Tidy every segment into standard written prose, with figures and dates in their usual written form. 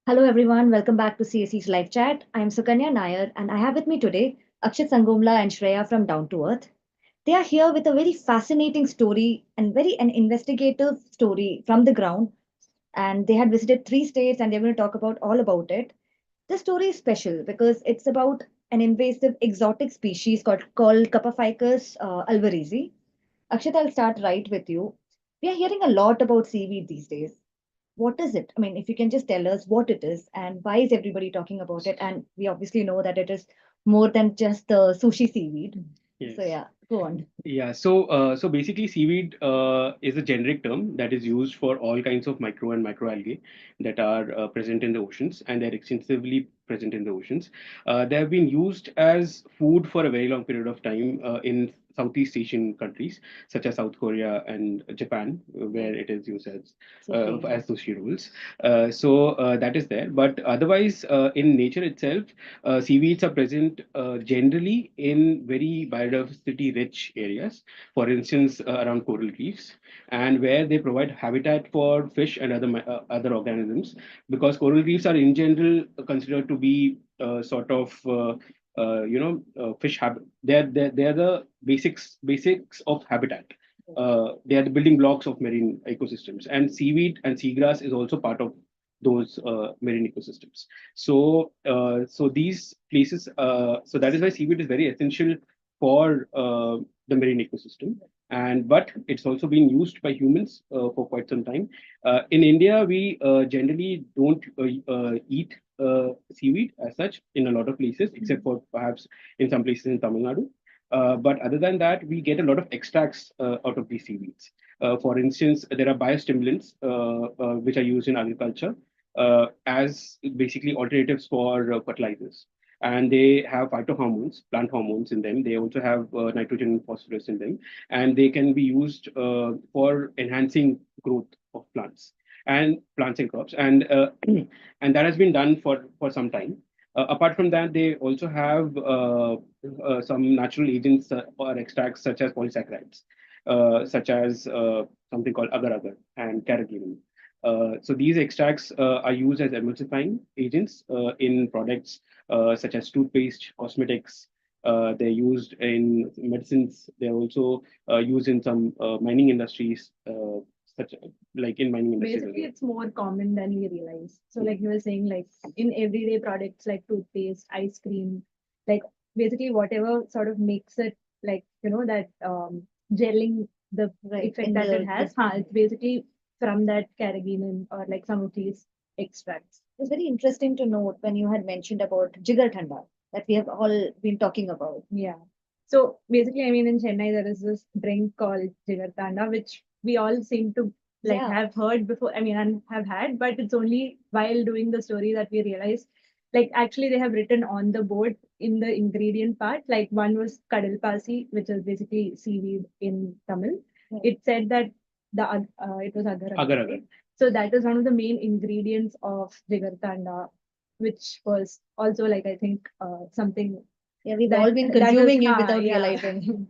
Hello everyone, welcome back to CSE's live chat. I'm Sukanya Nair and I have with me today Akshit Sangomla and Shreya from Down to Earth. They are here with a very fascinating story and very an investigative story from the ground. And they had visited three states and they're going to talk about all about it. This story is special because it's about an invasive exotic species called Kappaphycus alvarezii. Akshit, I'll start right with you. We are hearing a lot about seaweed these days. What is it? I mean, if you can just tell us what it is and why is everybody talking about it? And we obviously know that it is more than just the sushi seaweed. So Yes. yeah, go on. Yeah. So basically, seaweed is a generic term that is used for all kinds of micro and macroalgae that are present in the oceans, and they're extensively present in the oceans. They have been used as food for a very long period of time in Southeast Asian countries such as South Korea and Japan, Yeah, where it is used sushi. as sushi rolls. That is there. But otherwise, in nature itself, seaweeds are present generally in very biodiversity rich areas, for instance, around coral reefs, and where they provide habitat for fish and other organisms, because coral reefs are in general considered to be fish habit. They're the basics of habitat. They are the building blocks of marine ecosystems, and seaweed and seagrass is also part of those marine ecosystems. So these places, so that is why seaweed is very essential for the marine ecosystem. And but it's also been used by humans for quite some time. In India, we generally don't eat seaweed as such in a lot of places, except for perhaps in some places in Tamil Nadu. But other than that, we get a lot of extracts out of these seaweeds. For instance, there are biostimulants which are used in agriculture as basically alternatives for fertilizers. And they have phytohormones, plant hormones in them. They also have nitrogen and phosphorus in them, and they can be used for enhancing growth of plants and crops. And and that has been done for some time. Apart from that, they also have some natural agents or extracts such as polysaccharides, such as something called agar-agar and carrageenan. So these extracts are used as emulsifying agents in products such as toothpaste, cosmetics. They're used in medicines. They're also used in some mining industries, such like in mining industries as Basically, well. it's more common than we realize. So, like you were saying, like in everyday products like toothpaste, ice cream, like basically whatever sort of makes it like that gelling the Right. effect In that it the has. It's basically from that carrageenan or like some of these extracts. it's very interesting to note when you had mentioned about jigar thanda that we have all been talking about. Yeah. So basically, I mean, in Chennai, there is this drink called Jigar Tanda, which we all seem to like Yeah. have heard before. I mean, and have had, but it's only while doing the story that we realize, like, actually, they have written on the board in the ingredient part. Like, one was kadalpasi, which is basically seaweed in Tamil. Right. It said that it was agar agar, Agar-agar. right? So that is one of the main ingredients of Jigar Tanda, which was also like I think something Yeah, we've all that been that is consuming it without yeah. realizing.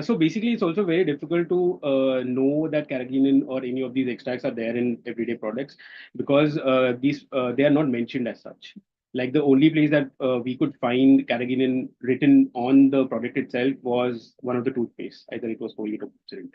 So basically, it's also very difficult to know that carrageenan or any of these extracts are there in everyday products, because these they are not mentioned as such. Like the only place that we could find carrageenan written on the product itself was one of the toothpaste, either it was foliate or glycerin.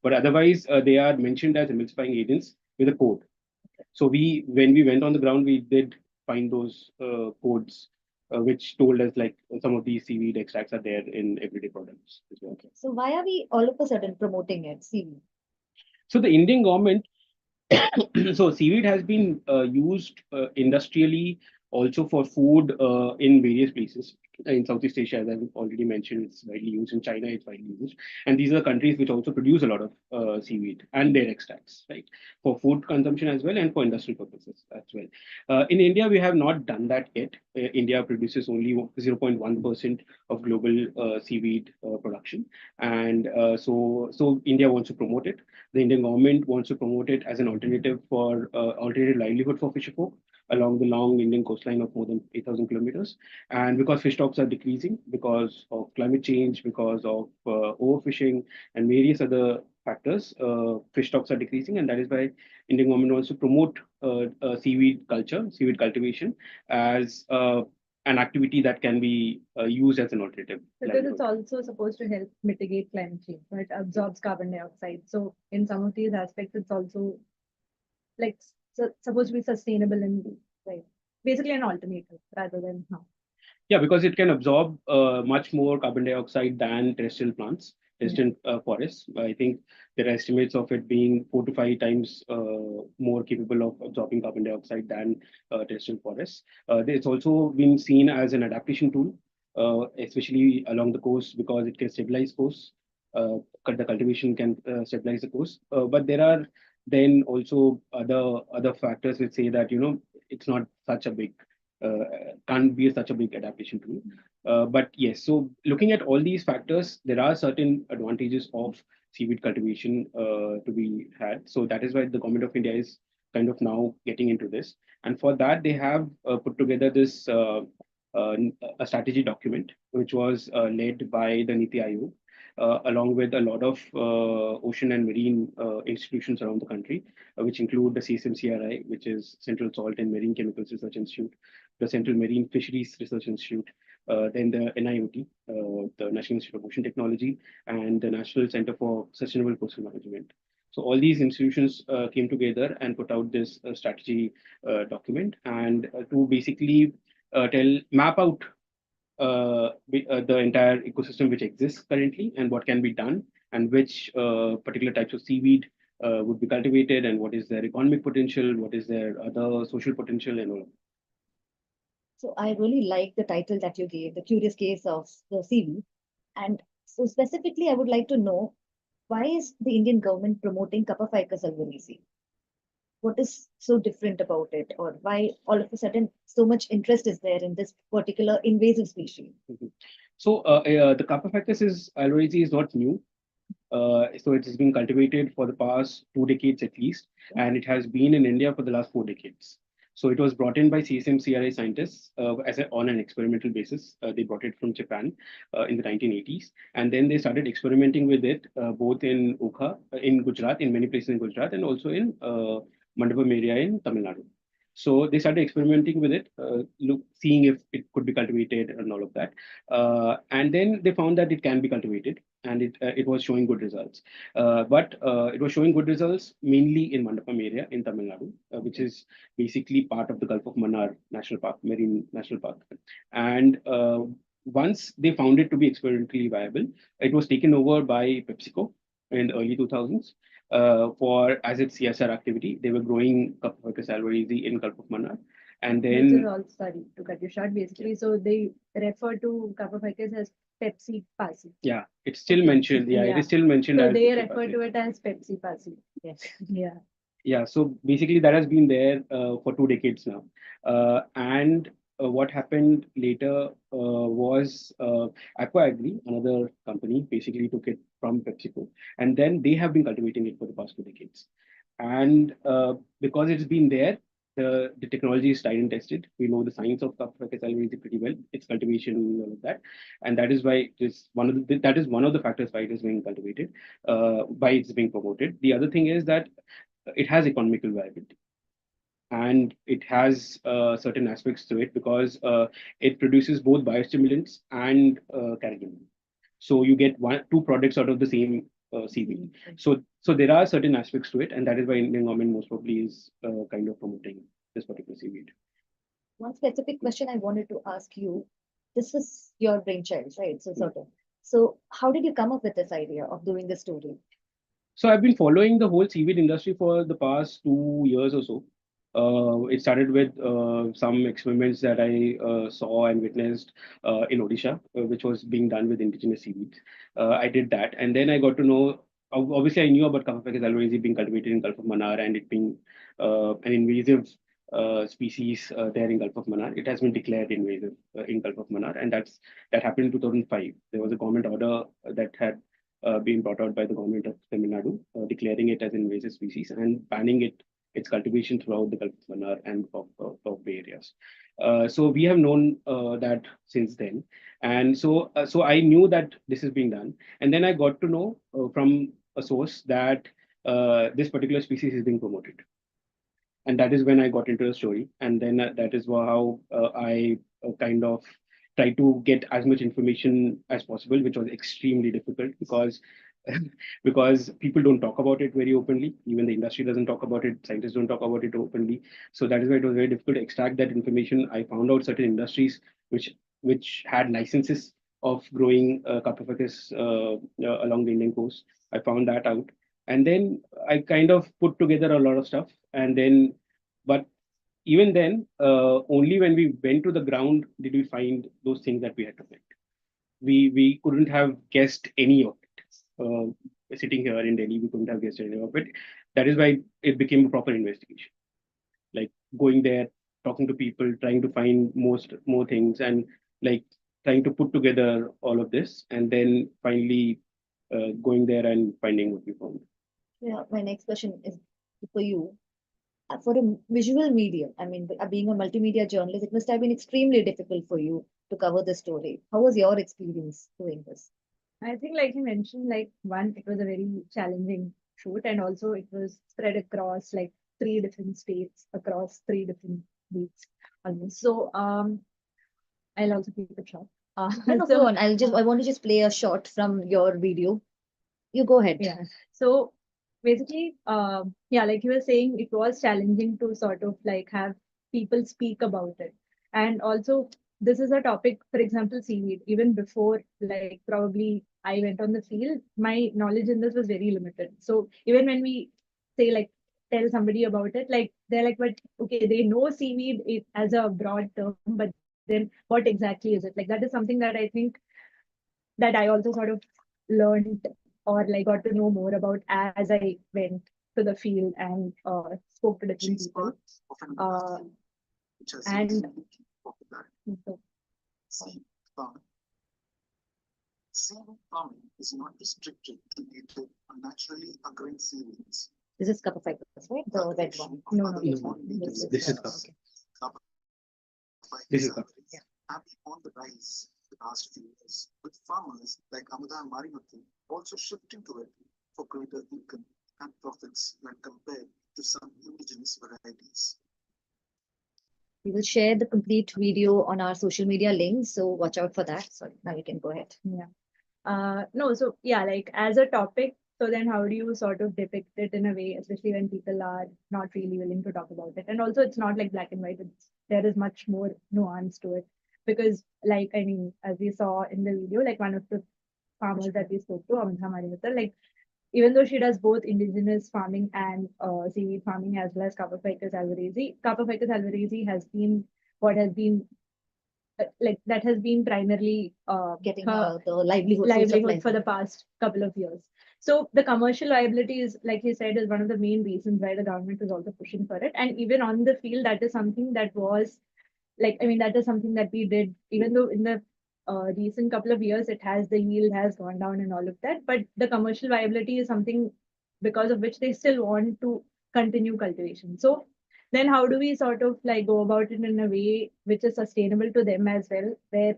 But otherwise, they are mentioned as emulsifying agents with a code. So when we went on the ground, we did find those codes, which told us like some of these seaweed extracts are there in everyday products as well. Okay. So why are we all of a sudden promoting it? Seaweed. So the Indian government, so seaweed has been used industrially, also for food in various places in Southeast Asia, as I've already mentioned. It's widely used in China. It's widely used, and these are countries which also produce a lot of seaweed and their extracts, right, for food consumption as well and for industrial purposes as well. In India, we have not done that yet. India produces only 0.1% of global seaweed production, and so India wants to promote it. The Indian government wants to promote it as an alternative for alternative livelihood for fisherfolk along the long Indian coastline of more than 8,000 kilometers. And because fish stocks are decreasing because of climate change, because of overfishing, and various other factors. Fish stocks are decreasing, and that is why Indian government wants to promote seaweed culture, seaweed cultivation as an activity that can be used as an alternative Because it's livelihood. also supposed to help mitigate climate change. So it absorbs carbon dioxide. So in some of these aspects, it's also like supposed to be sustainable and like basically an alternative rather than harm. Yeah, because it can absorb much more carbon dioxide than terrestrial plants, Yeah. terrestrial forests. I think there are estimates of it being 4 to 5 times more capable of absorbing carbon dioxide than terrestrial forests. It's also been seen as an adaptation tool, especially along the coast because it can stabilize coasts. The cultivation can stabilize the coast, but there are then also other factors which say that it's not such a big uh, can't be such a big adaptation tool. But yes, so looking at all these factors, there are certain advantages of seaweed cultivation to be had. So that is why the government of India is kind of now getting into this. And for that, they have put together this a strategy document, which was led by the Niti Aayog, along with a lot of ocean and marine institutions around the country, which include the CSMCRI, which is Central Salt and Marine Chemicals Research Institute, the Central Marine Fisheries Research Institute, then the NIOT, the National Institute of Ocean Technology, and the National Center for Sustainable Coastal Management. So all these institutions came together and put out this strategy document, and to basically map out the entire ecosystem which exists currently and what can be done and which particular types of seaweed would be cultivated and what is their economic potential, what is their other social potential and all. So I really like the title that you gave, The Curious Case of the Seaweed. And so specifically, I would like to know, why is the Indian government promoting Kappaphycus alvarezii? What is so different about it, or why all of a sudden so much interest is there in this particular invasive species? Mhm. So the Kappaphycus is alvarezii is not new. So it has been cultivated for the past 2 decades at least, and it has been in India for the last 4 decades. So it was brought in by CSMCRI scientists on an experimental basis. They brought it from Japan in the 1980s, and then they started experimenting with it both in Ukha, in Gujarat, in many places in Gujarat, and also in Mandapam area in Tamil Nadu. So they started experimenting with it, seeing if it could be cultivated and all of that. And then they found that it can be cultivated, and it was showing good results. But it was showing good results mainly in Mandapam area in Tamil Nadu, which is basically part of the Gulf of Mannar National Park, Marine National Park. And once they found it to be experimentally viable, it was taken over by PepsiCo in the early 2000s for as its CSR activity. They were growing Kappaphycus alvarezii in Gulf of Mannar. And Which is then, all, sorry to cut you short, basically. So they refer to Kappaphycus as Pepsi Pasi. yeah, it's still Okay. mentioned. Yeah, it Yeah. is still mentioned So as they Pepsi refer Pasi. to it as Pepsi Pasi. Yes. Yeah. Yeah, so basically that has been there for 2 decades now. And what happened later was Aqua Agri, another company, basically took it from PepsiCo, and then they have been cultivating it for the past 2 decades. And because it's been there, the technology is tried and tested. We know the science of Kappaphycus alvarezii pretty well, its cultivation and all of that, and that is why it is that is one of the factors why it is being cultivated, why it's being promoted. The other thing is that it has economical viability and it has certain aspects to it because it produces both biostimulants and carrageenan. So you get two products out of the same seaweed. So there are certain aspects to it, and that is why Indian government most probably is kind of promoting this particular seaweed. One specific question I wanted to ask you. This was your brainchild, right? So Mm. sort of. So how did you come up with this idea of doing the story? So I've been following the whole seaweed industry for the past 2 years or so. It started with some experiments that I saw and witnessed in Odisha, which was being done with indigenous seaweeds. I did that, and then I got to know. Obviously, I knew about Kappaphycus alvarezii being cultivated in Gulf of Mannar and it being an invasive species there in Gulf of Mannar. It has been declared invasive in Gulf of Mannar, and that happened in 2005. There was a government order that had being brought out by the government of Tamil Nadu, declaring it as an invasive species and banning its cultivation throughout the Gulf of Mannar and of Bay areas. So we have known that since then, and so I knew that this is being done, and then I got to know from a source that this particular species is being promoted. And that is when I got into the story. And then that is how I kind of tried to get as much information as possible, which was extremely difficult because because people don't talk about it very openly. Even the industry doesn't talk about it. Scientists don't talk about it openly. So that is why it was very difficult to extract that information. I found out certain industries which had licenses of growing Kappaphycus along the Indian coast. I found that out, and then I kind of put together a lot of stuff, and then, but even then, only when we went to the ground did we find those things that we had to find. We couldn't have guessed any of it. Sitting here in Delhi, we couldn't have guessed any of it. That is why it became a proper investigation. Like going there, talking to people, trying to find more things, and like trying to put together all of this, and then finally going there and finding what we found. Yeah, my next question is for you. For a visual medium, I mean, being a multimedia journalist, it must have been extremely difficult for you to cover the story. How was your experience doing this? I think, like you mentioned, like one, it was a very challenging shoot, and also it was spread across like three different states, across three different weeks almost. So, I'll also keep it short. No, no, so go on. I want to just play a shot from your video. You go ahead. yeah. So basically, yeah, like you were saying, it was challenging to sort of like have people speak about it. And also, this is a topic, for example, seaweed. Even before, like probably I went on the field, my knowledge in this was very limited. So even when we say like tell somebody about it, like they're like, but okay, they know seaweed it, as a broad term, but then what exactly is it? Like that is something that I think that I also sort of learned or like got to know more about as I went to the field and spoke to different people. And so, Seaweed farming is not restricted to native or naturally occurring seaweeds. This is Kappaphycus, right? The red one. No, no, This is okay. This is Yeah. Have been on the rise the last few years, with farmers like Amuda and Marimuthu also shifting to it for greater income and profits when compared to some indigenous varieties. We will share the complete video on our social media links, so watch out for that. Sorry, now you can go ahead. Yeah. No, so yeah, like as a topic, so then how do you sort of depict it in a way, especially when people are not really willing to talk about it? And also it's not like black and white, there is much more nuance to it. Because like I mean, as we saw in the video, like one of the farmers that we spoke to, Amna Marimuthal, like even though she does both indigenous farming and seaweed farming as well as Kappaphycus alvarezii, Kappaphycus alvarezii has been what has been like that has been primarily Getting the livelihood, source of livelihood for the livelihood. past couple of years. So the commercial viability is, like you said, is one of the main reasons why the government is also pushing for it. And even on the field, that is something that was like, I mean, that is something that we did, even though in the recent couple of years, the yield has gone down and all of that. But the commercial viability is something because of which they still want to continue cultivation. So then how do we sort of like go about it in a way which is sustainable to them as well, where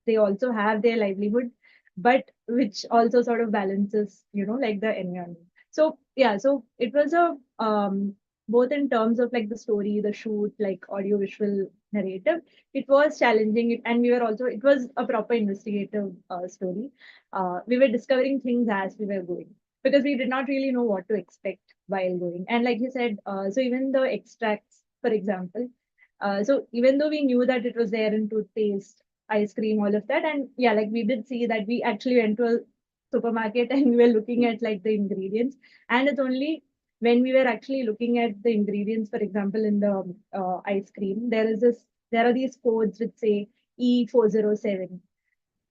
they also have their livelihood, but which also sort of balances, like the environment. So yeah, so it was a both in terms of like the story, the shoot, like audio visual narrative, it was challenging, and we were also, it was a proper investigative story. We were discovering things as we were going because we did not really know what to expect while going. And like you said, so even the extracts, for example, so even though we knew that it was there in toothpaste, ice cream, all of that, and yeah, like we did see that we actually went to a supermarket and we were looking at like the ingredients, and it's only when we were actually looking at the ingredients, for example, in the ice cream, there are these codes which say E407.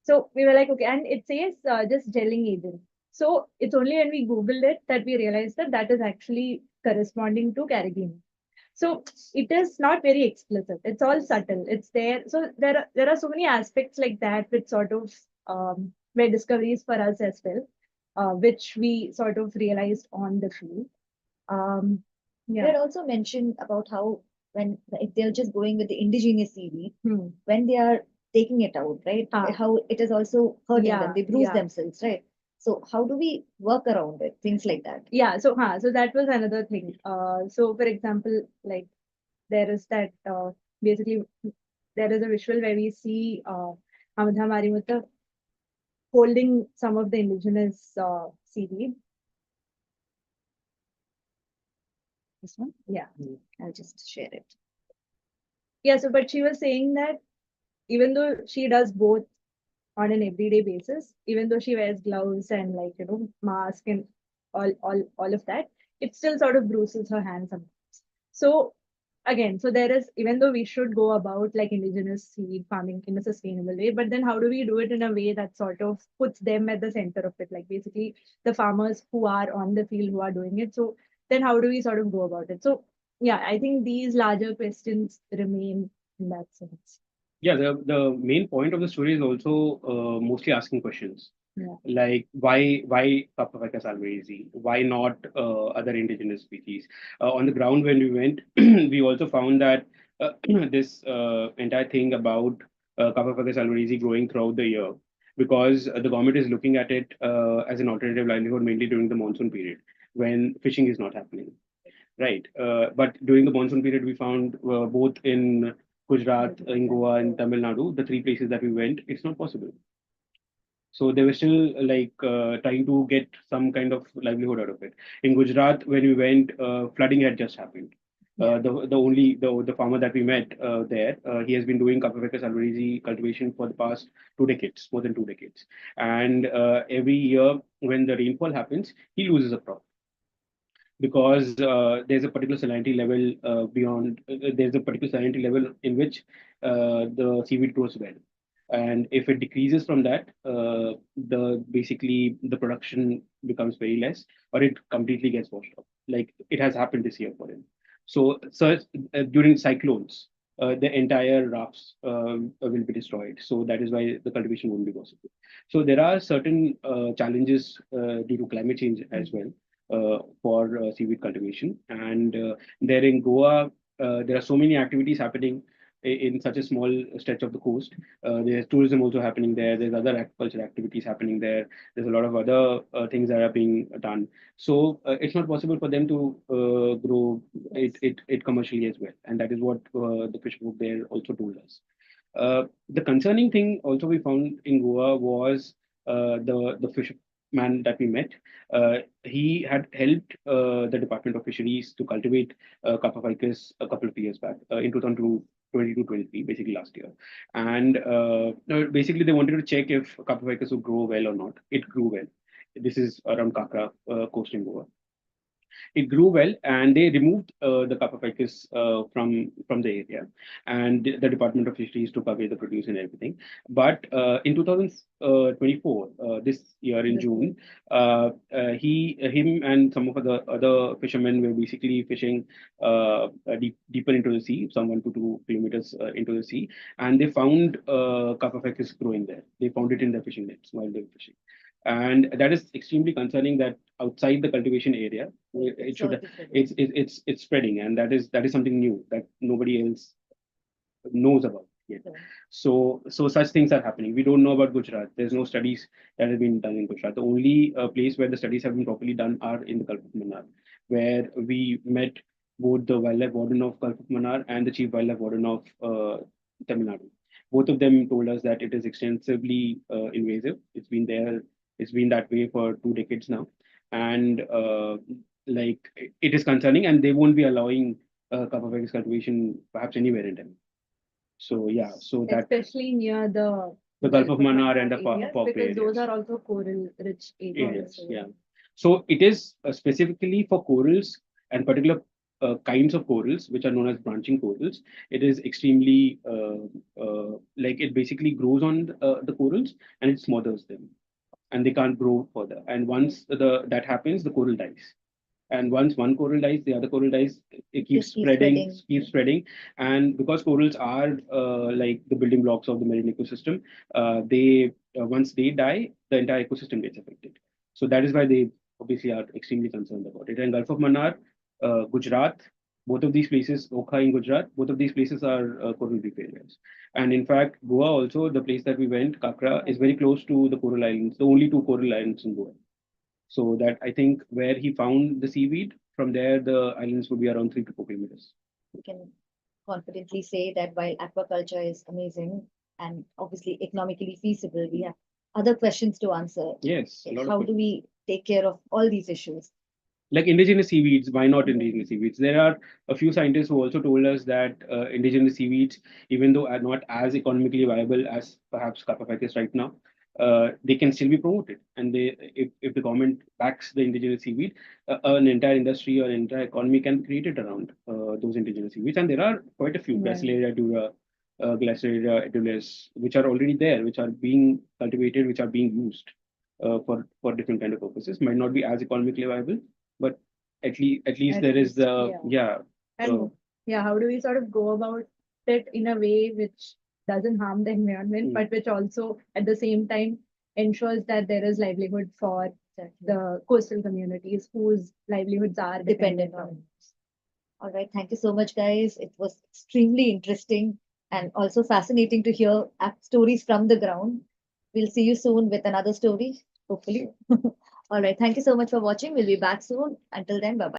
So we were like, okay, and it says just gelling agent. So it's only when we Googled it that we realized that that is actually corresponding to carrageenan. So it is not very explicit. It's all subtle. It's there. So there are so many aspects like that which sort of were discoveries for us as well, which we sort of realized on the field. You Yeah. had also mentioned about how when if they're just going with the indigenous seaweed, when they are taking it out, right? Ah. How it is also hurting Yeah, them. They bruise yeah. themselves, right? So how do we work around it? Things like that. Yeah, so that was another thing. So for example, like there is that basically there is a visual where we see Amadha Marimutta holding some of the indigenous seaweed. This one? Yeah. I'll just share it. Yeah, so but she was saying that even though she does both on an everyday basis, even though she wears gloves and like mask and all of that, it still sort of bruises her hand sometimes. So again, so there is, even though we should go about like indigenous seaweed farming in a sustainable way, but then how do we do it in a way that sort of puts them at the center of it, like basically the farmers who are on the field who are doing it. So then how do we sort of go about it? So yeah, I think these larger questions remain in that sense. Yeah, the main point of the story is also mostly asking questions. Yeah. Like why Kappaphycus alvarezii? Why not other indigenous species? On the ground when we went, we also found that this entire thing about Kappaphycus alvarezii growing throughout the year, because the government is looking at it as an alternative livelihood mainly during the monsoon period when fishing is not happening. Right. But during the monsoon period, we found both in Gujarat, in Goa, and Tamil Nadu, the three places that we went, it's not possible. So they were still like trying to get some kind of livelihood out of it. In Gujarat, when we went, flooding had just happened. The farmer that we met there, he has been doing Kappaphycus alvarezii cultivation for the past 2 decades, more than 2 decades, and every year when the rainfall happens, he loses a crop because there's a particular salinity level there's a particular salinity level in which the seaweed grows well, and if it decreases from that, the basically the production becomes very less, or it completely gets washed out. Like it has happened this year for him. So during cyclones, the entire rafts will be destroyed. So that is why the cultivation won't be possible. So there are certain challenges due to climate change as well for seaweed cultivation. And there in Goa, there are so many activities happening in such a small stretch of the coast. There's tourism also happening there. There's other agriculture activities happening there. There's a lot of other things that are being done. So it's not possible for them to grow it commercially as well. And that is what the fish group there also told us. The concerning thing also we found in Goa was the fisherman that we met. He had helped the Department of Fisheries to cultivate Kappaphycus a couple of years back in 2022-23, basically last year. And no, basically they wanted to check if Kappaphycus would grow well or not. It grew well. This is around Kakra coast in Goa. It grew well, and they removed the Kappaphycus from the area, and the Department of Fisheries took away the produce and everything. But in 2024, this year in June, him and some of the other fishermen were basically fishing deeper into the sea, some 1 to 2 kilometers into the sea, and they found Kappaphycus growing there. They found it in their fishing nets while they were fishing, and that is extremely concerning that outside the cultivation area it should it's spreading, and that is something new that nobody else knows about yet. So such things are happening. We don't know about Gujarat. There's no studies that have been done in Gujarat. The only place where the studies have been properly done are in the Gulf of Mannar, where we met both the wildlife warden of Gulf of Mannar and the chief wildlife warden of Tamil Nadu. Both of them told us that it is extensively invasive. It's been there. It's been that way for 2 decades now, and like it is concerning, and they won't be allowing Kappaphycus cultivation perhaps anywhere in Tamil. So yeah, so that Especially near the Gulf of Mannar and the areas, Pop because those areas. are also coral rich areas. Areas, yeah. So it is specifically for corals and particular kinds of corals, which are known as branching corals. It is extremely like it basically grows on the corals and it smothers them, and they can't grow further. And once the that happens, the coral dies. And once one coral dies, the other coral dies. It keeps Just keep spreading, spreading. keeps spreading, and because corals are like the building blocks of the marine ecosystem, they once they die, the entire ecosystem gets affected. So that is why they obviously are extremely concerned about it. And Gulf of Mannar, Gujarat, both of these places, Okha in Gujarat, both of these places are coral reef areas. And in fact, Goa also, the place that we went, Kakra, is very close to the coral islands, the only two coral islands in Goa. So that I think where he found the seaweed, from there the islands would be around 3 to 4 kilometers. We can confidently say that while aquaculture is amazing and obviously economically feasible, we have other questions to answer. Yes, a Like lot how of do we take care of all these issues? like indigenous seaweeds. Why not Mhm. indigenous seaweeds? There are a few scientists who also told us that indigenous seaweeds, even though are not as economically viable as perhaps Kappaphycus right now, they can still be promoted. And if the government backs the indigenous seaweed, an entire industry or entire economy can be created around those indigenous seaweeds. And there are quite a few, Yeah. Gracilaria dura, Glaciaria edulis, which are already there, which are being cultivated, which are being used for different kind of purposes. Might not be as economically viable, but at least At there is least, the yeah. yeah. And uh, yeah, how do we sort of go about it in a way which doesn't harm the environment, Mm. but which also at the same time ensures that there is livelihood for Exactly. the coastal communities whose livelihoods are Dependent dependent on on. All right. Thank you so much, guys. It was extremely interesting and also fascinating to hear stories from the ground. We'll see you soon with another story, hopefully. All right. Thank you so much for watching. We'll be back soon. Until then, bye bye.